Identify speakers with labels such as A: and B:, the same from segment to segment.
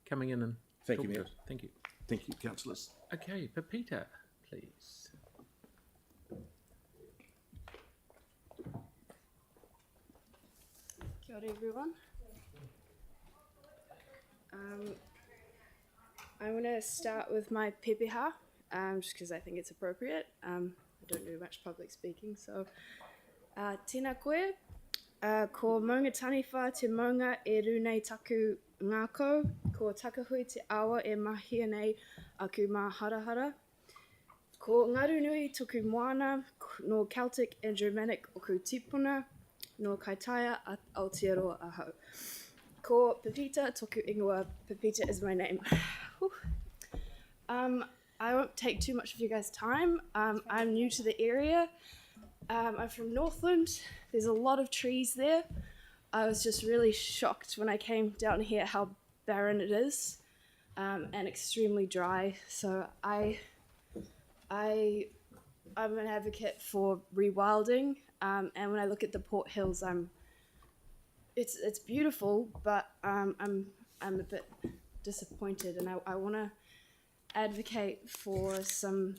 A: coming in and
B: Thank you,
A: talking to
B: Mayor.
A: us. Thank you.
B: Thank you, councillors.
A: Okay, Pepita, please.
C: Kia ora everyone. I'm going to start with my pepeha, just because I think it's appropriate. I don't do much public speaking, so tēnā koe, ko maunga taniwha te maunga e runei taku ngākau, ko takahui te awa e mahia nei aku mā harahara. Ko ngaru nui tuku moana no Celtic and Germanic o ku tipuna, no kaitaia a Aotearoa ahau. Ko Pepita toku ingoa. Pepita is my name. I won't take too much of you guys' time. I'm new to the area. I'm from Northland. There's a lot of trees there. I was just really shocked when I came down here how barren it is, and extremely dry. So I'm an advocate for rewilding, and when I look at the Port Hills, it's beautiful, but I'm a bit disappointed, and I want to advocate for some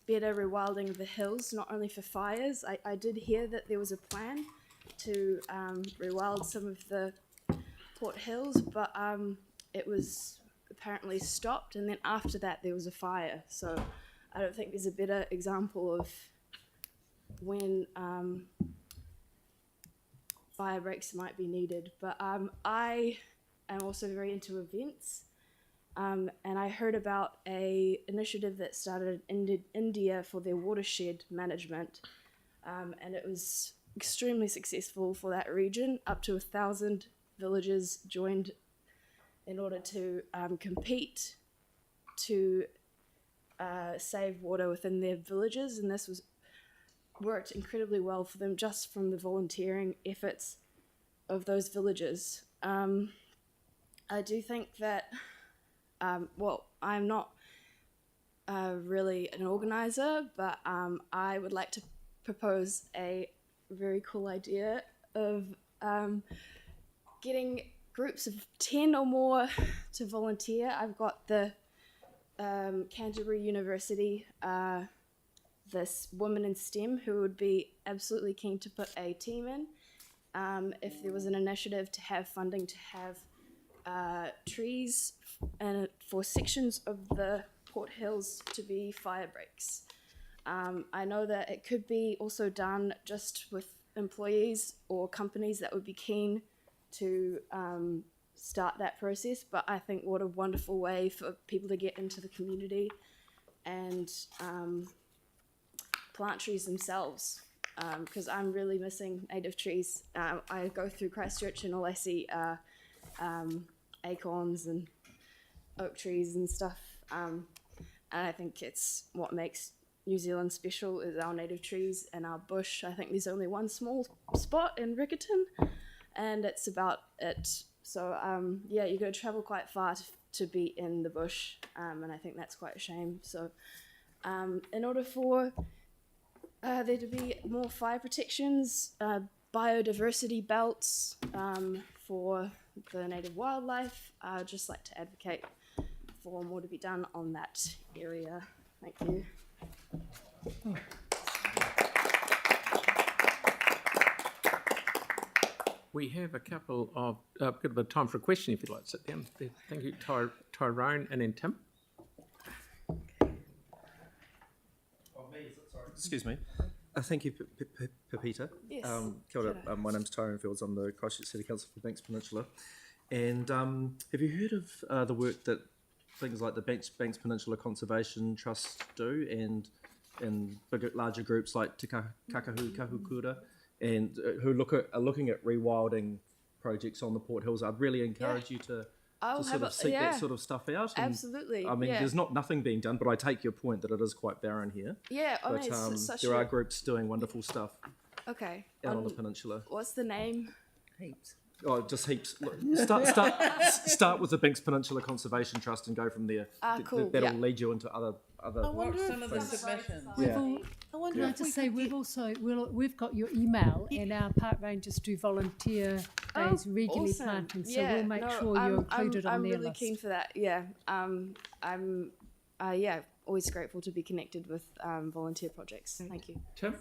C: better rewilding of the hills, not only for fires. I did hear that there was a plan to rewild some of the Port Hills, but it was apparently stopped, and then after that there was a fire. So I don't think there's a better example of when fire breaks might be needed. But I am also very into events, and I heard about a initiative that started in India for their watershed management, and it was extremely successful for that region. Up to 1,000 villages joined in order to compete to save water within their villages, and this worked incredibly well for them just from the volunteering efforts of those villages. I do think that, I'm not really an organizer, but I would like to propose a very cool idea of getting groups of 10 or more to volunteer. I've got the Canterbury University, this woman in STEM who would be absolutely keen to put a team in. If there was an initiative to have funding to have trees and for sections of the Port Hills to be fire breaks. I know that it could be also done just with employees or companies that would be keen to start that process, but I think what a wonderful way for people to get into the community and plant trees themselves, because I'm really missing native trees. I go through Christchurch and all I see are acorns and oak trees and stuff, and I think it's what makes New Zealand special is our native trees and our bush. I think there's only one small spot in Riccarton, and it's about it. So yeah, you're going to travel quite far to be in the bush, and I think that's quite a shame. So in order for there to be more fire protections, biodiversity belts for the native wildlife, I'd just like to advocate for more to be done on that area. Thank you.
A: We have a couple of a bit of time for a question if you'd like to sit down. Thank you, Tyrone, and then Tim.
B: Excuse me. Thank you, Pepita.
C: Yes.
B: Kia ora. My name's Tyrone Fields. I'm the Christchurch City Council for Banks Peninsula. And have you heard of the work that things like the Banks Peninsula Conservation Trust do, and bigger, larger groups like Te Kakahu Kahukura, and who are looking at rewilding projects on the Port Hills? I'd really encourage you to sort of seek that sort of stuff out. And,
C: absolutely.
B: I mean, there's nothing being done, but I take your point that it is quite barren here.
C: Yeah, I
B: But
C: mean, it's such
B: there are groups doing wonderful stuff
C: Okay.
B: out on the peninsula.
C: What's the name?
D: Heaps.
B: Oh, just heaps. Look, start with the Banks Peninsula Conservation Trust and go from there.
C: Cool,
B: That'll
C: yeah.
B: lead you into other.
D: Watch some of the submissions.
B: Yeah.
E: I wonder if we say we've got your email, and our park rangers do volunteer days regularly
C: Awesome.
E: planting, so
C: Yeah,
E: we'll make
C: no,
E: sure you're included on
C: I'm
E: their
C: really
E: list.
C: keen for that. Yeah. I'm always grateful to be connected with volunteer projects. Thank you.
A: Tim?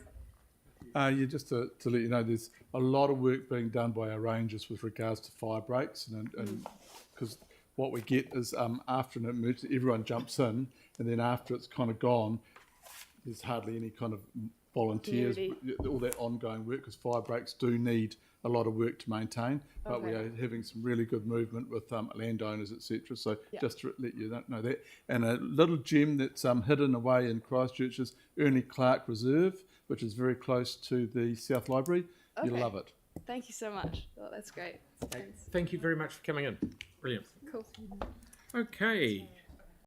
F: Yeah, just to let you know, there's a lot of work being done by our rangers with regards to fire breaks, and because what we get is after an emergency, everyone jumps in, and then after it's kind of gone, there's hardly any kind of volunteers, all that ongoing work, because fire breaks do need a lot of work to maintain, but we are having some really good movement with landowners, etc. So just to let you know that. And a little gem that's hidden away in Christchurch is Ernie Clark Reserve, which is very close to the South Library. You'll love it.
C: Thank you so much. Oh, that's great. Thanks.
A: Thank you very much for coming in. Brilliant.
C: Cool.
A: Okay.